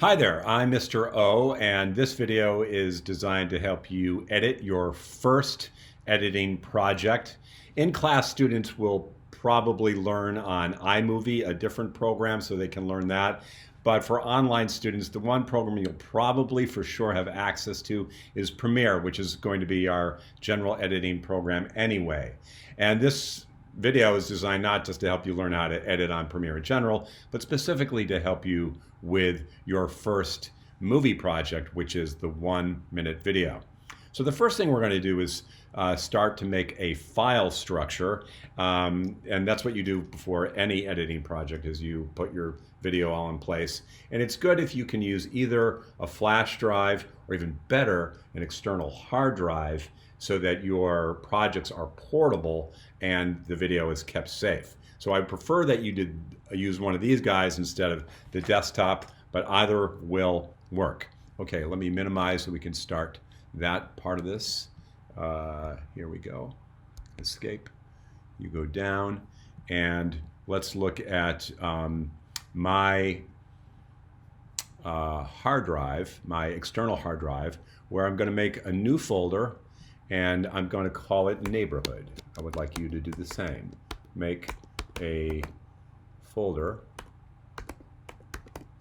Hi there, I'm Mr. O, and this video is designed to help you edit your first editing project. In-class students will probably learn on iMovie, a different program, so they can learn that. But for online students, the one program you'll probably for sure have access to is Premiere, which is going to be our general editing program anyway. And this video is designed not just to help you learn how to edit on Premiere in general, but specifically to help you with your first movie project, which is the 1-minute video. So the first thing we're going to do is start to make a file structure, and that's what you do before any editing project is you put your video all in place. And it's good if you can use either a flash drive or even better, an external hard drive, so that your projects are portable and the video is kept safe. So I prefer that you use one of these guys instead of the desktop, but either will work. Okay, let me minimize so we can start that part of this. Here we go. Escape. You go down, and let's look at my hard drive, my external hard drive, where I'm going to make a new folder, and I'm going to call it Neighborhood. I would like you to do the same. Make a folder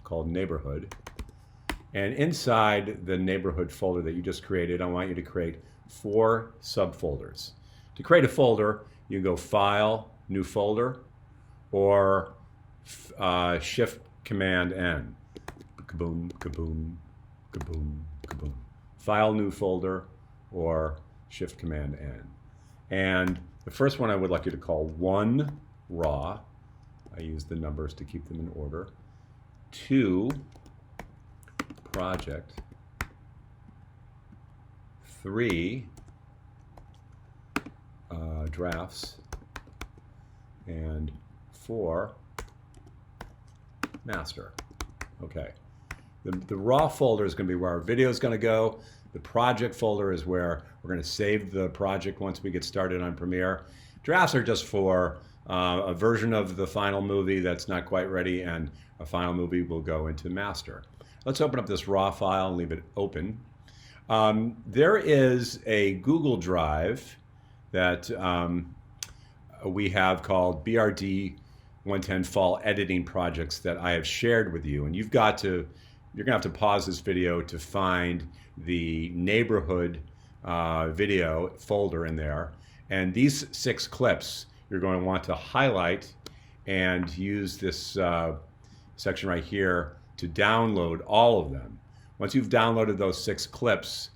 called Neighborhood. And inside the Neighborhood folder that you just created, I want you to create 4 subfolders. To create a folder, you go File, New Folder, or Shift Command N. Kaboom, kaboom, kaboom, kaboom. File, New Folder, or Shift Command N. And the first one I would like you to call 1 raw. I use the numbers to keep them in order. 2 project. 3 drafts. And 4 master. Okay. The raw folder is going to be where our video is going to go. The project folder is where we're going to save the project once we get started on Premiere. Drafts are just for a version of the final movie that's not quite ready, and a final movie will go into master. Let's open up this raw file and leave it open. There is a Google Drive that we have called BRD 110 Fall Editing Projects that I have shared with you, and you're going to have to pause this video to find the Neighborhood video folder in there. And these 6 clips you're going to want to highlight and use this section right here to download all of them. Once you've downloaded those 6 clips,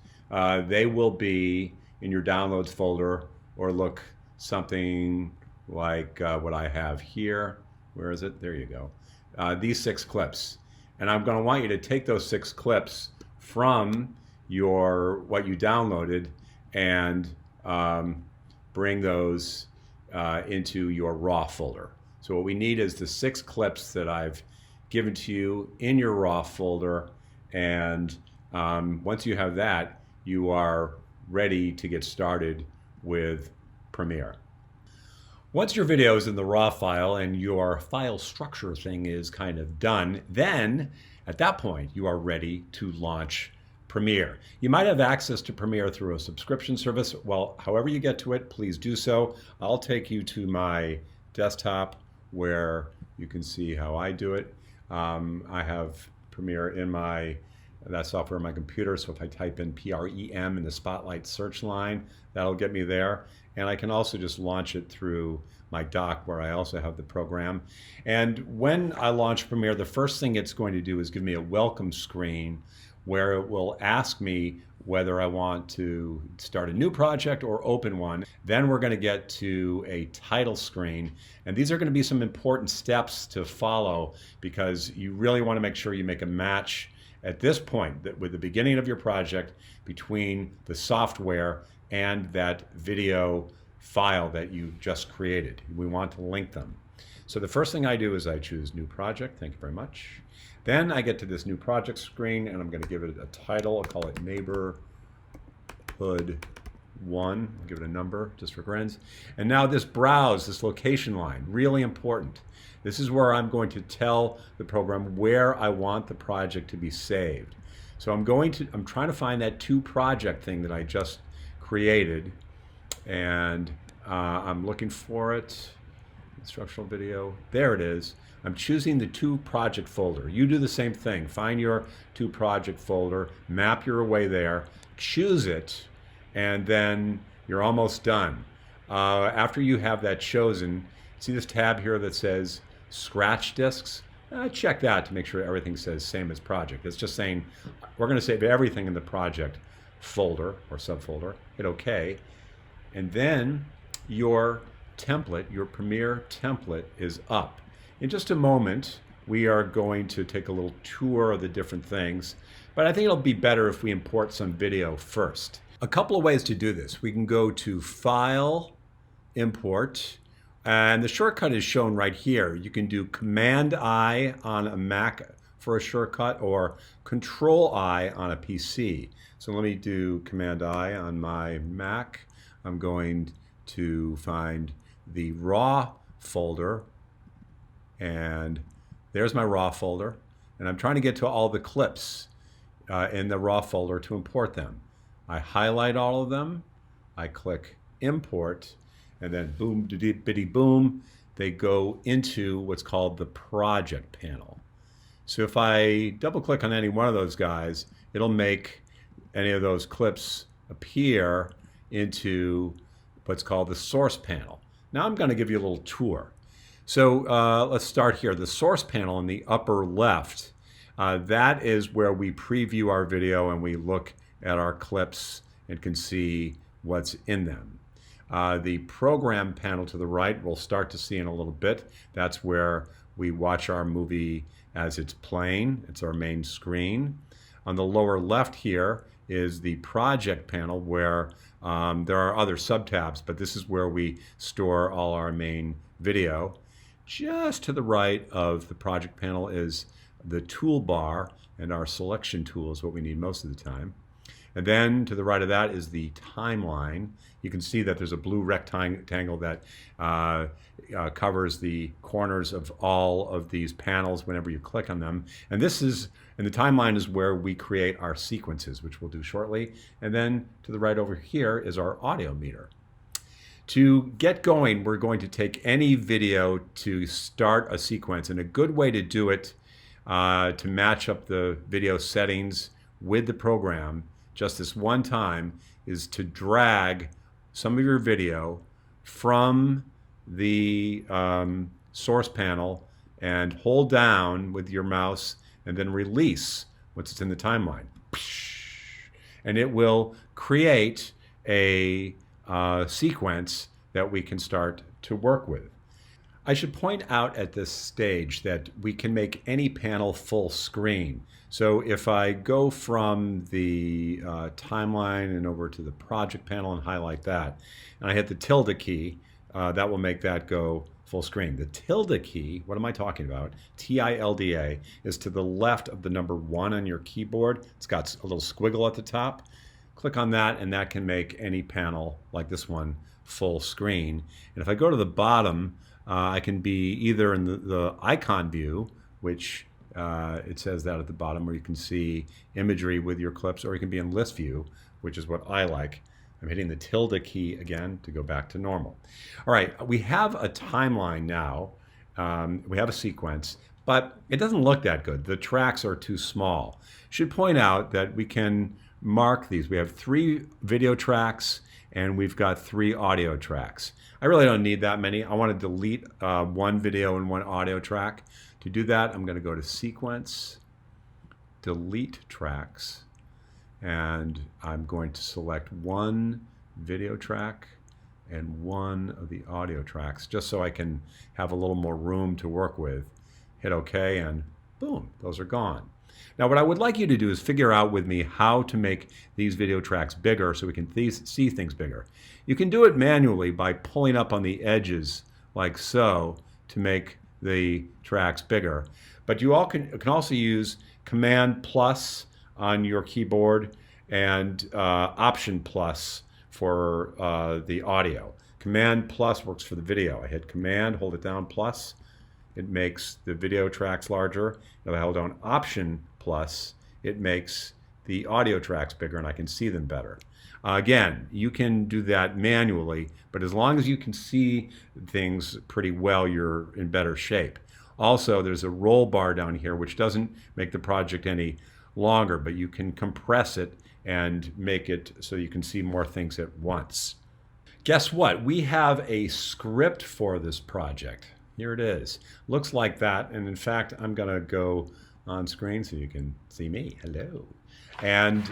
they will be in your downloads folder, or look something like what I have here. Where is it? There you go. These 6 clips. And I'm going to want you to take those 6 clips from what you downloaded and bring those into your raw folder. So what we need is the 6 clips that I've given to you in your raw folder, and once you have that, you are ready to get started with Premiere. Once your video is in the raw file and your file structure thing is kind of done, then at that point you are ready to launch Premiere. You might have access to Premiere through a subscription service. Well, however you get to it, please do so. I'll take you to my desktop where you can see how I do it. I have Premiere in that software on my computer, so if I type in PREM in the Spotlight search line, that'll get me there. And I can also just launch it through my dock where I also have the program. And when I launch Premiere, the first thing it's going to do is give me a welcome screen where it will ask me whether I want to start a new project or open one. Then we're going to get to a title screen. And these are going to be some important steps to follow, because you really want to make sure you make a match at this point with the beginning of your project between the software and that video file that you just created. We want to link them. So the first thing I do is I choose New Project. Thank you very much. Then I get to this New Project screen, and I'm going to give it a title. I'll call it Neighborhood 1, I'll give it a number just for grins. And now this browse, this location line, really important. This is where I'm going to tell the program where I want the project to be saved. So I'm trying to find that to project thing that I just created, and I'm looking for it. Instructional video, there it is. I'm choosing the to project folder. You do the same thing. Find your to project folder, map your way there, choose it, and then you're almost done. After you have that chosen, see this tab here that says scratch disks? Check that to make sure everything says same as project. It's just saying we're going to save everything in the project folder or subfolder. Hit OK. And then your template, your Premiere template is up. In just a moment, we are going to take a little tour of the different things, but I think it'll be better if we import some video first. A couple of ways to do this. We can go to File, Import, and the shortcut is shown right here. You can do Command-I on a Mac for a shortcut or Control-I on a PC. So let me do Command-I on my Mac. I'm going to find the raw folder, and there's my raw folder, and I'm trying to get to all the clips in the raw folder to import them. I highlight all of them, I click import, and then boom, biddy boom, they go into what's called the project panel. So if I double click on any one of those guys, it'll make any of those clips appear into what's called the source panel. Now I'm going to give you a little tour. So let's start here. The source panel in the upper left, that is where we preview our video and we look at our clips and can see what's in them. The program panel to the right we'll start to see in a little bit. That's where we watch our movie as it's playing. It's our main screen. On the lower left here is the project panel where there are other sub-tabs, but this is where we store all our main video. Just to the right of the project panel is the toolbar, and our selection tool is what we need most of the time. And then to the right of that is the timeline. You can see that there's a blue rectangle that covers the corners of all of these panels whenever you click on them. And the timeline is where we create our sequences, which we'll do shortly. And then to the right over here is our audio meter. To get going, we're going to take any video to start a sequence. And a good way to do it, to match up the video settings with the program, just this one time, is to drag some of your video from the source panel and hold down with your mouse and then release once it's in the timeline. And it will create a sequence that we can start to work with. I should point out at this stage that we can make any panel full screen. So if I go from the timeline and over to the project panel and highlight that, and I hit the tilde key, that will make that go full screen. The tilde key, what am I talking about? T-I-L-D-A, is to the left of the number 1 on your keyboard. It's got a little squiggle at the top. Click on that, and that can make any panel like this one full screen. And if I go to the bottom, I can be either in the icon view, which it says that at the bottom, where you can see imagery with your clips, or you can be in list view, which is what I like. I'm hitting the tilde key again to go back to normal. All right, we have a timeline now. We have a sequence, but it doesn't look that good. The tracks are too small. Should point out that we can mark these. We have 3 video tracks and we've got 3 audio tracks. I really don't need that many. I want to delete 1 video and 1 audio track. To do that, I'm going to go to Sequence, Delete Tracks, and I'm going to select 1 video track and 1 of the audio tracks, just so I can have a little more room to work with. Hit OK, and boom, those are gone. Now what I would like you to do is figure out with me how to make these video tracks bigger so we can see things bigger. You can do it manually by pulling up on the edges like so to make the tracks bigger. But you can also use Command+ on your keyboard and Option+ for the audio. Command plus works for the video. I hit Command, hold it down, plus. It makes the video tracks larger. If I hold down Option plus, it makes the audio tracks bigger and I can see them better. Again, you can do that manually, but as long as you can see things pretty well, you're in better shape. Also, there's a roll bar down here, which doesn't make the project any longer, but you can compress it and make it so you can see more things at once. Guess what? We have a script for this project. Here it is. Looks like that, and in fact, I'm going to go on screen so you can see me. Hello. And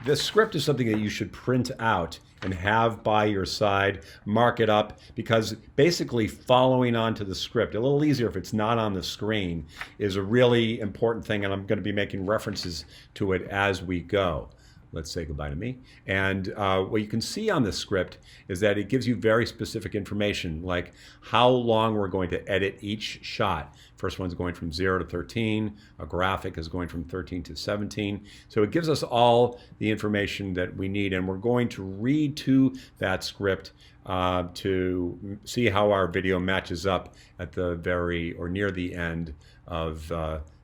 this script is something that you should print out and have by your side, mark it up, because basically following on to the script, a little easier if it's not on the screen, is a really important thing, and I'm going to be making references to it as we go. Let's say goodbye to me. And what you can see on the script is that it gives you very specific information, like how long we're going to edit each shot. First one's going from 0 to 13. A graphic is going from 13 to 17. So it gives us all the information that we need, and we're going to read to that script to see how our video matches up at the very or near the end of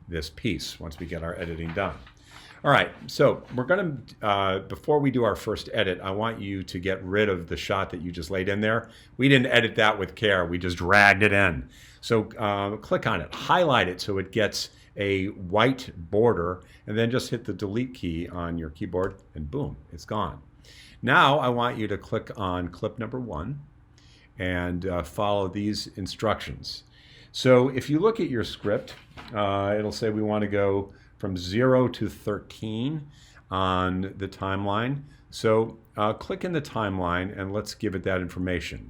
this piece once we get our editing done. All right, so we're going to, before we do our first edit, I want you to get rid of the shot that you just laid in there. We didn't edit that with care, we just dragged it in. So click on it, highlight it so it gets a white border, and then just hit the delete key on your keyboard, and boom, it's gone. Now I want you to click on clip number 1 and follow these instructions. So if you look at your script, it'll say we want to go from 0 to 13 on the timeline. So click in the timeline and let's give it that information.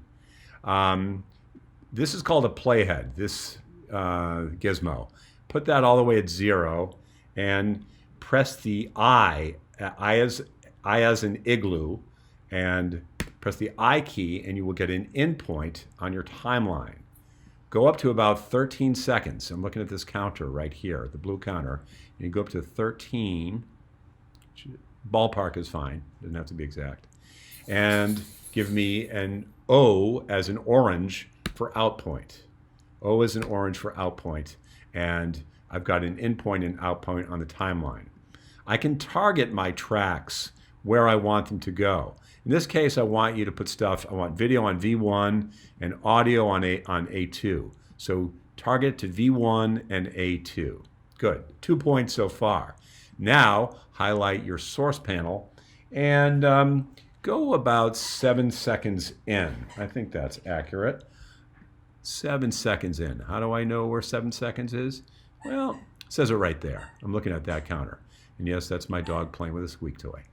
This is called a playhead, this gizmo. Put that all the way at 0 and press the I as in igloo, and press the I key and you will get an endpoint on your timeline. Go up to about 13 seconds. I'm looking at this counter right here, the blue counter. And you go up to 13. Ballpark is fine. Doesn't have to be exact. And give me an O as an orange for out point. O as an orange for out point. And I've got an in point and out point on the timeline. I can target my tracks where I want them to go. In this case, I want you to put stuff, I want video on V1 and audio on A2. So target to V1 and A2. Good, 2 points so far. Now, highlight your source panel and go about 7 seconds in. I think that's accurate. 7 seconds in. How do I know where 7 seconds is? Well, it says it right there. I'm looking at that counter. And yes, that's my dog playing with a squeak toy.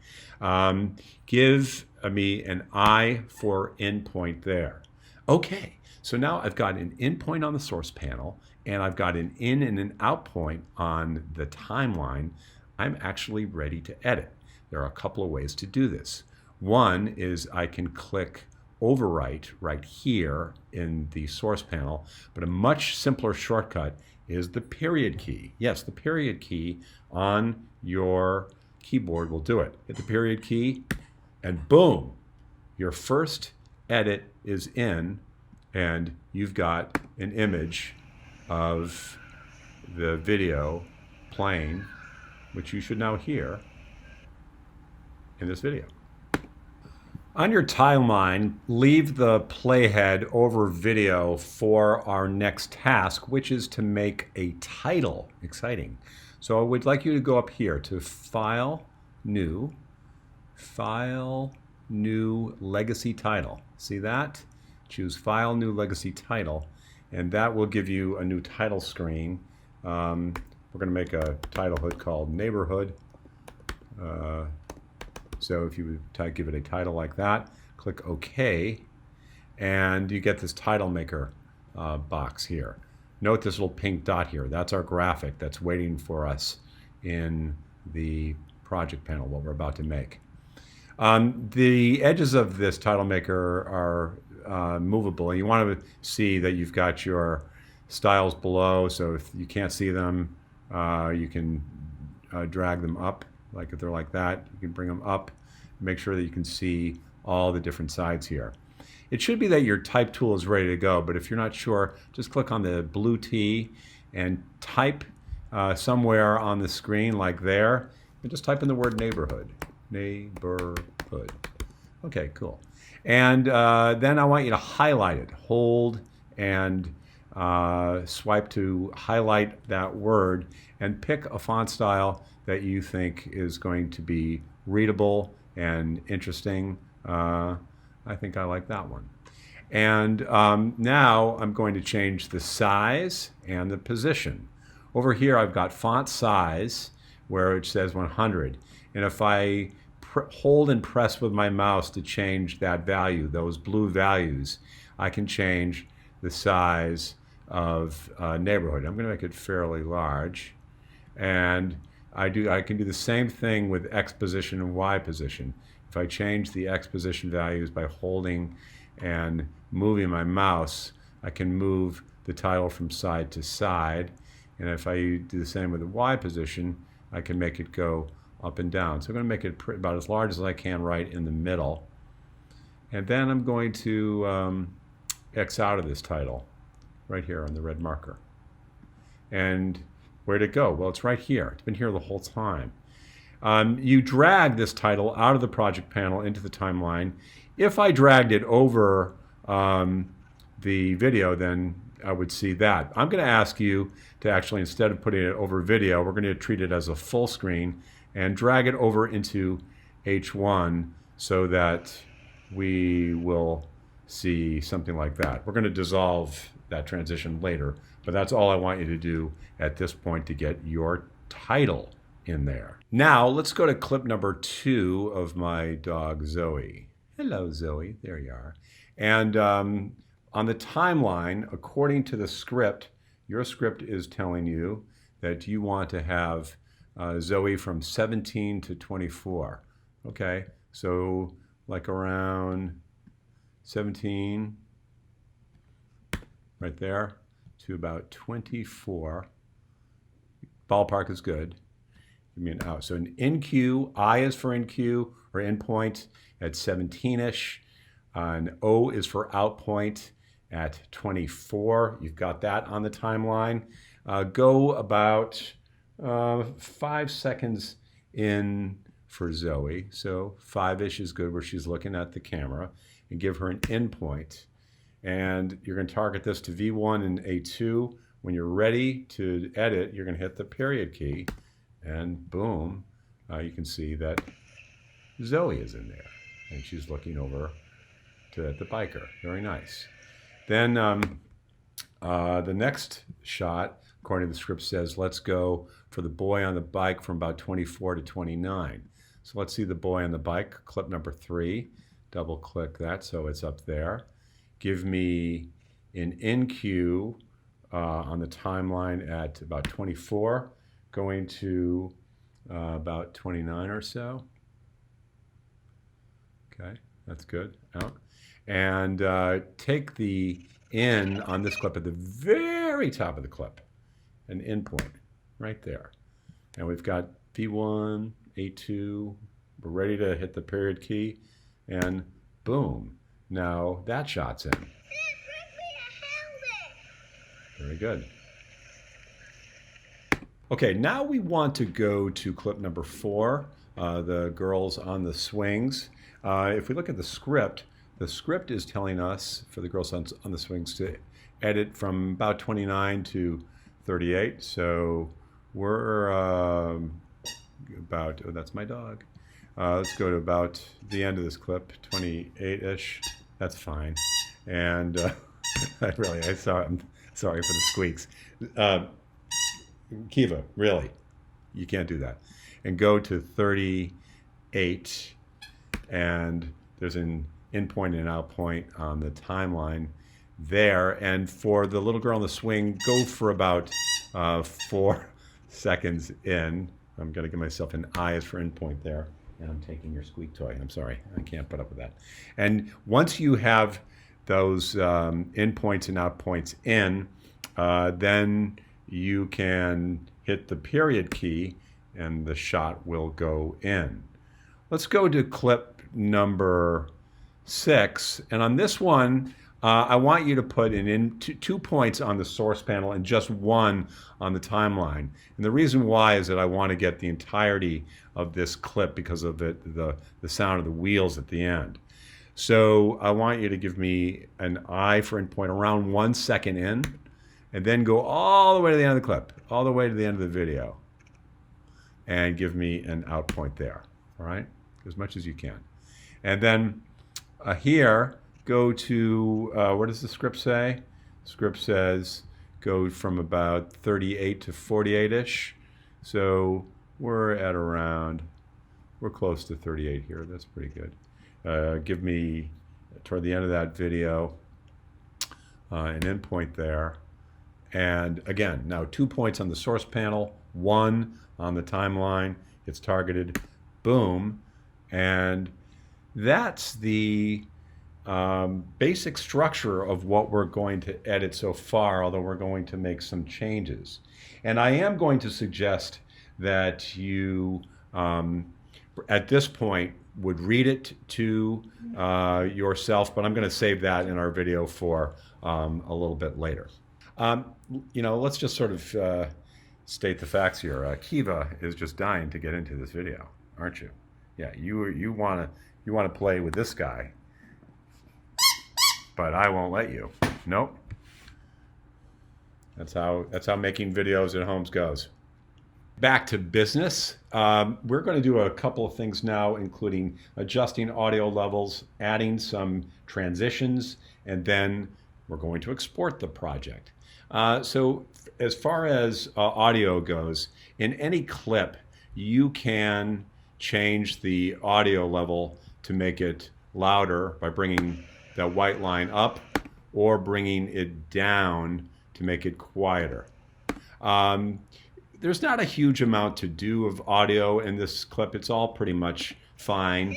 Give me an I for endpoint there. Okay, so now I've got an endpoint on the source panel, and I've got an in and an out point on the timeline. I'm actually ready to edit. There are a couple of ways to do this. One is I can click overwrite right here in the source panel, but a much simpler shortcut is the period key. Yes, the period key on your keyboard will do it. Hit the period key and boom, your first edit is in and you've got an image of the video playing, which you should now hear in this video. On your timeline, leave the playhead over video for our next task, which is to make a title. Exciting. So I would like you to go up here to File, New, Legacy Title. See that? Choose File, New, Legacy Title, and that will give you a new title screen. We're going to make a title hood called Neighborhood. So if you would give it a title like that, click OK, and you get this title maker box here. Note this little pink dot here. That's our graphic that's waiting for us in the project panel, what we're about to make. The edges of this title maker are movable. You want to see that you've got your styles below, so if you can't see them, you can drag them up. Like if they're like that, you can bring them up. Make sure that you can see all the different sides here. It should be that your type tool is ready to go, but if you're not sure, just click on the blue T and type somewhere on the screen like there, and just type in the word neighborhood. Neighborhood. Okay, cool. And then I want you to highlight it. Hold and swipe to highlight that word and pick a font style that you think is going to be readable and interesting. I think I like that one. And now I'm going to change the size and the position. Over here I've got font size where it says 100. And if I hold and press with my mouse to change that value, those blue values, I can change the size of neighborhood. I'm going to make it fairly large. And I can do the same thing with X position and Y position. If I change the X position values by holding and moving my mouse, I can move the title from side to side. And if I do the same with the Y position, I can make it go up and down. So I'm going to make it about as large as I can right in the middle. And then I'm going to X out of this title right here on the red marker. And where'd it go? Well, it's right here. It's been here the whole time. You drag this title out of the project panel into the timeline. If I dragged it over the video, then I would see that. I'm going to ask you to actually, instead of putting it over video, we're going to treat it as a full screen and drag it over into H1 so that we will see something like that. We're going to dissolve that transition later, but that's all I want you to do at this point to get your title in there. Now let's go to clip number 2 of my dog Zoe. Hello Zoe, there you are. And on the timeline, according to the script, your script is telling you that you want to have Zoe from 17 to 24. Okay, so like around 17, right there, to about 24. Ballpark is good. Give me an out. So an in cue, I is for in cue or in point at 17-ish. An O is for out point at 24. You've got that on the timeline. Go about 5 seconds in for Zoe. So 5-ish is good where she's looking at the camera, and give her an in point. And you're going to target this to V1 and A2. When you're ready to edit, you're going to hit the period key, and boom, you can see that Zoe is in there, and she's looking over at the biker. Very nice. Then the next shot, according to the script, says let's go for the boy on the bike from about 24 to 29. So let's see the boy on the bike, clip number 3. Double click that so it's up there. Give me an in cue on the timeline at about 24, going to about 29 or so. Okay, that's good. Out. And take the in on this clip at the very top of the clip, an in point right there. And we've got V1, A2, we're ready to hit the period key, and boom, now that shot's in. Very good. Okay, now we want to go to clip number 4, the girls on the swings. If we look at the script is telling us for the girls on the swings to edit from about 29 to 38. So we're about, oh, that's my dog. Let's go to about the end of this clip, 28-ish. That's fine. And I'm sorry for the squeaks. Kiva, really, you can't do that. And go to 38, and there's an in point and out point on the timeline there. And for the little girl on the swing, go for about 4 seconds in. I'm going to give myself an I as for in point there. And I'm taking your squeak toy. I'm sorry, I can't put up with that. And once you have those in points and out points in, then you can hit the period key and the shot will go in. Let's go to clip number 6. And on this one, I want you to put in 2 points on the source panel and just 1 on the timeline. And the reason why is that I want to get the entirety of this clip because of the sound of the wheels at the end. So I want you to give me an I for endpoint around 1 second in, and then go all the way to the end of the clip, all the way to the end of the video, and give me an out point there, all right? As much as you can. And then here, go to, what does the script say? The script says go from about 38 to 48-ish. So we're at around, we're close to 38 here. That's pretty good. Give me, toward the end of that video, an endpoint there. And again, now 2 points on the source panel, 1 on the timeline. It's targeted, boom. And that's the basic structure of what we're going to edit so far, although we're going to make some changes. And I am going to suggest that you, at this point, would read it to yourself, but I'm going to save that in our video for a little bit later. You know, let's just sort of state the facts here. Kiva is just dying to get into this video, aren't you? Yeah, you want to play with this guy, but I won't let you. Nope. That's how making videos at homes goes. Back to business. We're going to do a couple of things now, including adjusting audio levels, adding some transitions, and then we're going to export the project. So as far as audio goes, in any clip, you can change the audio level to make it louder by bringing that white line up or bringing it down to make it quieter. There's not a huge amount to do of audio in this clip. It's all pretty much fine.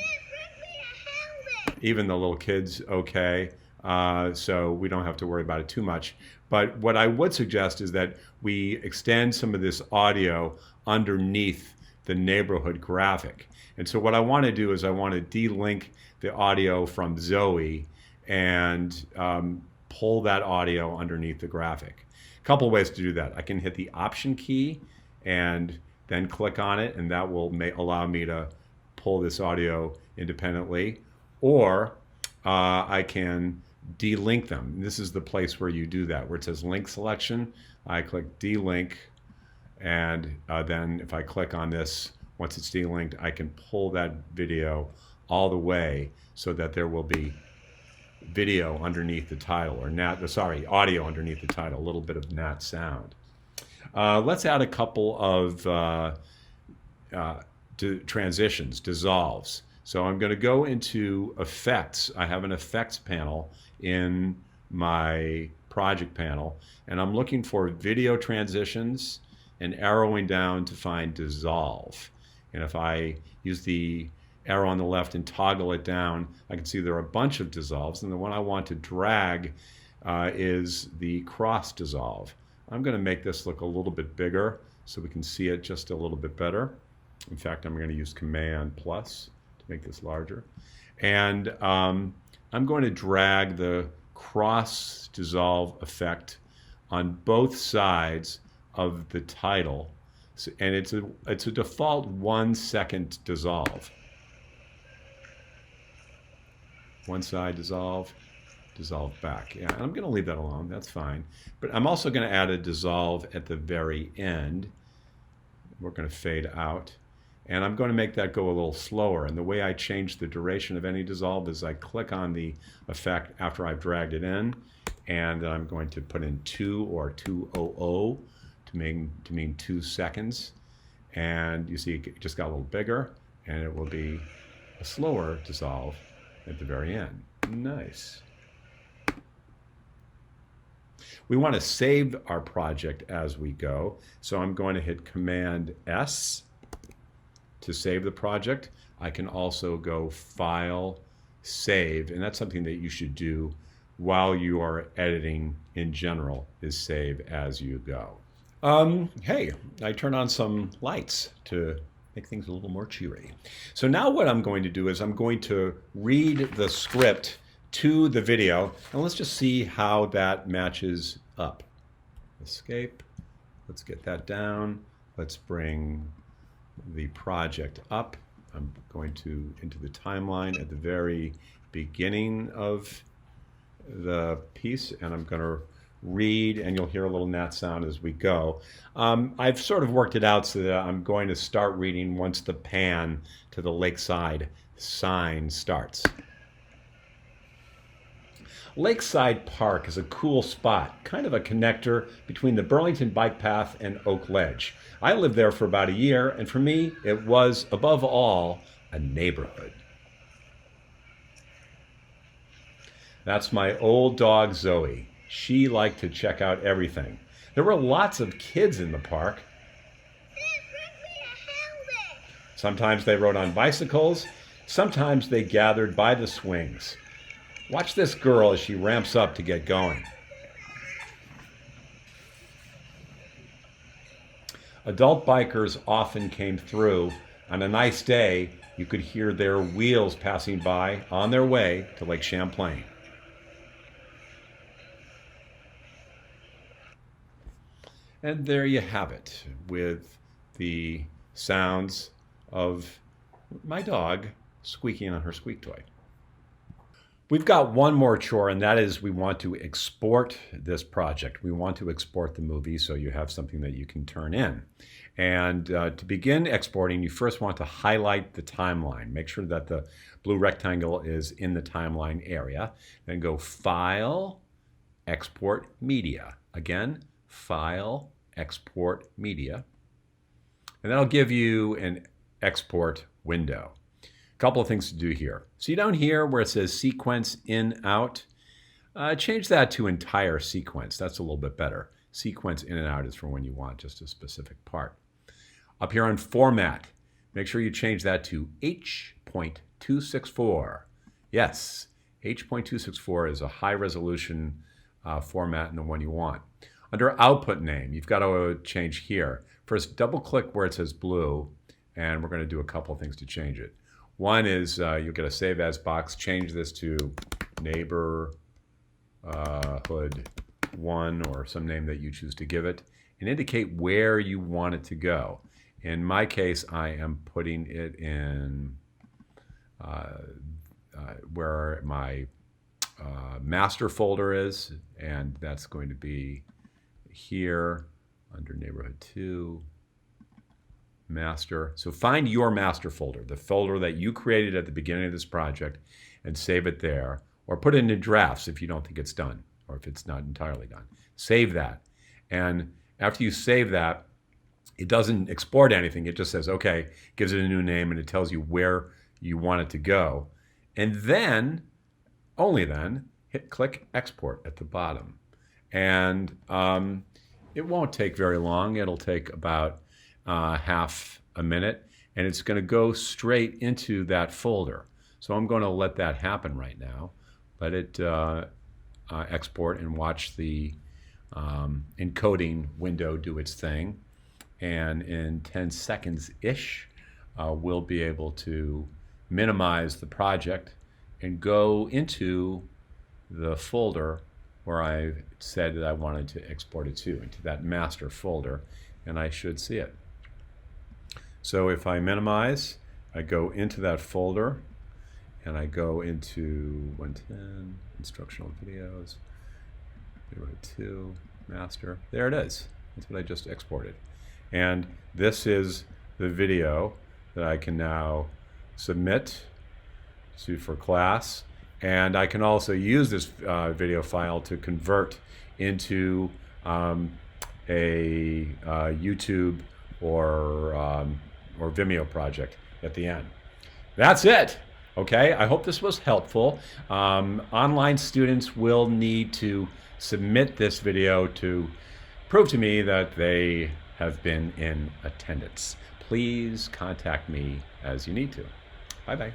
Even the little kids, okay. So we don't have to worry about it too much. But what I would suggest is that we extend some of this audio underneath the neighborhood graphic. And so what I want to do is I want to delink the audio from Zoe and pull that audio underneath the graphic. A couple ways to do that. I can hit the Option key and then click on it, and that will allow me to pull this audio independently. Or I can delink them. This is the place where you do that, where it says link selection. I click delink, and then if I click on this, once it's delinked, I can pull that video all the way so that there will be video underneath the title, or audio underneath the title, a little bit of nat sound. Let's add a couple of transitions, dissolves. So I'm going to go into effects. I have an effects panel in my project panel, and I'm looking for video transitions and arrowing down to find dissolve. And if I use the arrow on the left and toggle it down, I can see there are a bunch of dissolves, and the one I want to drag is the cross dissolve. I'm going to make this look a little bit bigger so we can see it just a little bit better. In fact, I'm going to use Command plus to make this larger. And I'm going to drag the cross dissolve effect on both sides of the title. And it's a default 1 second dissolve. One side dissolve, dissolve back. Yeah, I'm going to leave that alone. That's fine. But I'm also going to add a dissolve at the very end. We're going to fade out. And I'm going to make that go a little slower. And the way I change the duration of any dissolve is I click on the effect after I've dragged it in, and I'm going to put in 2 or 200 to mean 2 seconds. And you see it just got a little bigger, and it will be a slower dissolve at the very end. Nice. We want to save our project as we go. So I'm going to hit Command S to save the project. I can also go File, Save, and that's something that you should do while you are editing in general, is save as you go. Hey, I turn on some lights to make things a little more cheery. So now what I'm going to do is I'm going to read the script to the video, and let's just see how that matches up. Escape. Let's get that down. Let's bring the project up. I'm going to into the timeline at the very beginning of the piece, and I'm going to read, and you'll hear a little gnat sound as we go. I've sort of worked it out so that I'm going to start reading once the pan to the lakeside sign starts. Lakeside Park is a cool spot, kind of a connector between the Burlington Bike Path and Oak Ledge. I lived there for about a year, and for me, it was, above all, a neighborhood. That's my old dog, Zoe. She liked to check out everything. There were lots of kids in the park. Sometimes they rode on bicycles. Sometimes they gathered by the swings. Watch this girl as she ramps up to get going. Adult bikers often came through. On a nice day, you could hear their wheels passing by on their way to Lake Champlain. And there you have it, with the sounds of my dog squeaking on her squeak toy. We've got one more chore, and that is we want to export this project. We want to export the movie so you have something that you can turn in. And to begin exporting, you first want to highlight the timeline. Make sure that the blue rectangle is in the timeline area. Then go File, Export Media. Again, File, Export Media. And that'll give you an export window. A couple of things to do here. See down here where it says Sequence In, Out? Change that to Entire Sequence. That's a little bit better. Sequence In and Out is for when you want just a specific part. Up here on Format, make sure you change that to H.264. Yes, H.264 is a high resolution format and the one you want. Under Output Name, you've got to change here. First, double click where it says blue, and we're going to do a couple of things to change it. One is you'll get a Save As box. Change this to Neighborhood 1 or some name that you choose to give it, and indicate where you want it to go. In my case, I am putting it in where my master folder is, and that's going to be here under Neighborhood 2, Master. So find your master folder, the folder that you created at the beginning of this project, and save it there, or put it into drafts if you don't think it's done, or if it's not entirely done. Save that. And after you save that, it doesn't export anything. It just says, okay, gives it a new name, and it tells you where you want it to go. And then, only then, click Export at the bottom. And it won't take very long. It'll take about half a minute, and it's going to go straight into that folder. So I'm going to let that happen right now. Let it export and watch the encoding window do its thing. And in 10 seconds-ish, we'll be able to minimize the project and go into the folder where I said that I wanted to export it to, into that master folder, and I should see it. So if I minimize, I go into that folder, and I go into 110, instructional videos, 2, master. There it is. That's what I just exported. And this is the video that I can now submit to for class. And I can also use this video file to convert into a YouTube or Vimeo project at the end. That's it. Okay, I hope this was helpful. Online students will need to submit this video to prove to me that they have been in attendance. Please contact me as you need to. Bye-bye.